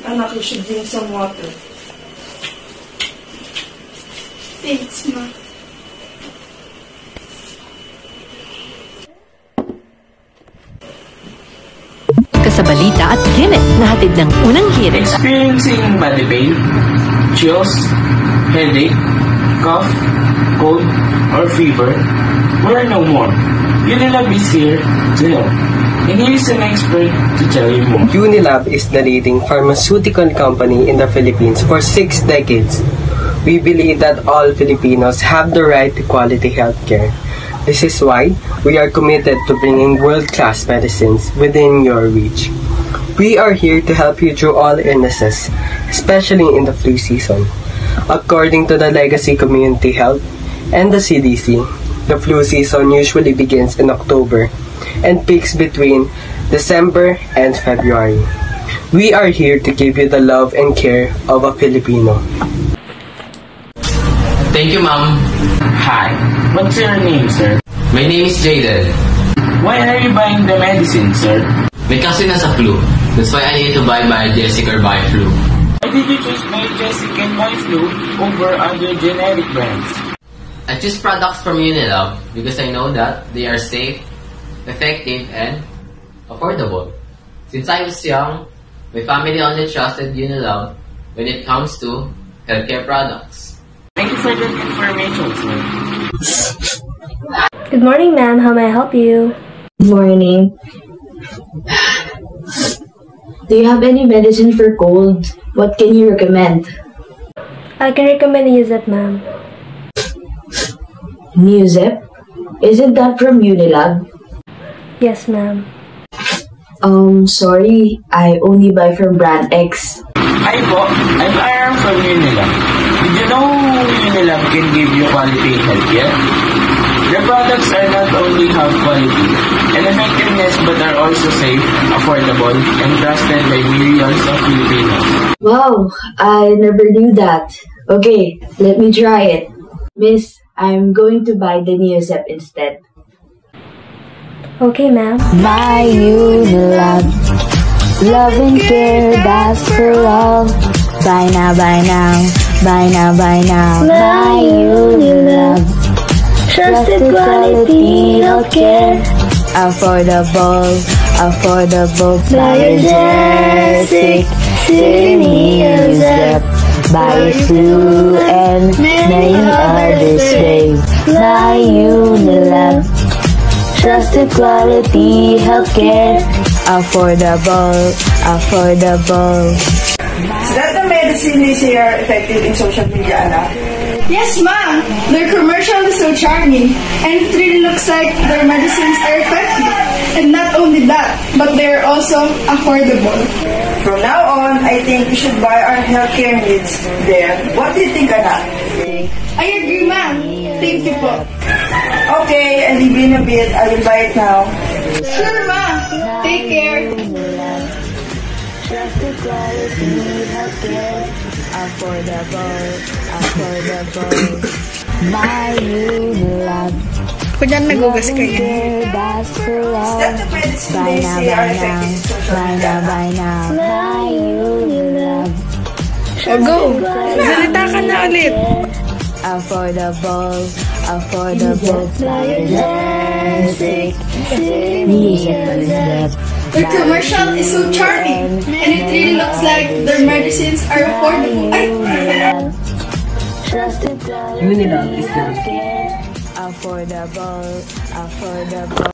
Anak, you should drink some water. Thanks, Ma. Sa balita at Ginet na hatid ng unang hirit. Experiencing body pain, chills, headache, cough, cold, or fever, worry no more. Unilab is here to help. And he is an expert to tell you more. Unilab is the leading pharmaceutical company in the Philippines for 6 decades. We believe that all Filipinos have the right to quality healthcare. This is why we are committed to bringing world-class medicines within your reach. We are here to help you through all illnesses, especially in the flu season. According to the Legacy Community Health and the CDC, the flu season usually begins in October and peaks between December and February. We are here to give you the love and care of a Filipino. Thank you, Ma'am. Hi, what's your name, sir? My name is Jaden. Why are you buying the medicine, sir? May kasi nasa flu. That's why I need to buy Biogesic or BioFlu. Why did you choose Biogesic and BioFlu over other generic brands? I choose products from Unilab because I know that they are safe, effective, and affordable. Since I was young, my family only trusted Unilab when it comes to healthcare products. Thank you for that information, sir. Good morning, ma'am. How may I help you? Good morning. Do you have any medicine for cold? What can you recommend? I can recommend Nuzep, ma'am. Nuzep? Isn't that from Unilab? Yes, ma'am. Sorry. I only buy from brand X. Hi po, I'm Aaron from Unilab. Did you know Unilab can give you quality healthcare? Their products are not only have quality and effectiveness but are also safe, affordable, and trusted by millions of Filipinos. Wow, I never knew that. Okay, let me try it. Miss, I'm going to buy the Nuzep instead. Okay, ma'am. My Unilab, love and care, that's for love. Buy now, buy now, buy now, buy now. My Unilab, trusted quality healthcare, affordable, affordable. Biogesic, Nuzep, BioFlu, and many others. Babe, my Unilab, trusted quality healthcare, affordable, affordable. Is that the medicine they say are effective in social media, anak? Yes, Ma. Their commercial is so charming, and it really looks like their medicines are effective. And not only that, but they are also affordable. From now on, I think we should buy our healthcare needs there. What do you think, anak? I agree, Ma. Thank you po. Okay, I'll leave you in a bit. I will buy it now. Sure, Ma. Take care. Trusted quality healthcare, affordable, affordable. My Unilab, Kunyan nagugas kayo. that's for love. Is that the medicine Buy they now, say buy are now, effective in social buy media, now, buy now. My Unilab, O go. Salita ka na ulit. affordable, affordable. Biogesic, Nuzep. Their commercial is so charming, and it really looks like their medicines are affordable. Trusted Unilab is the affordable, affordable.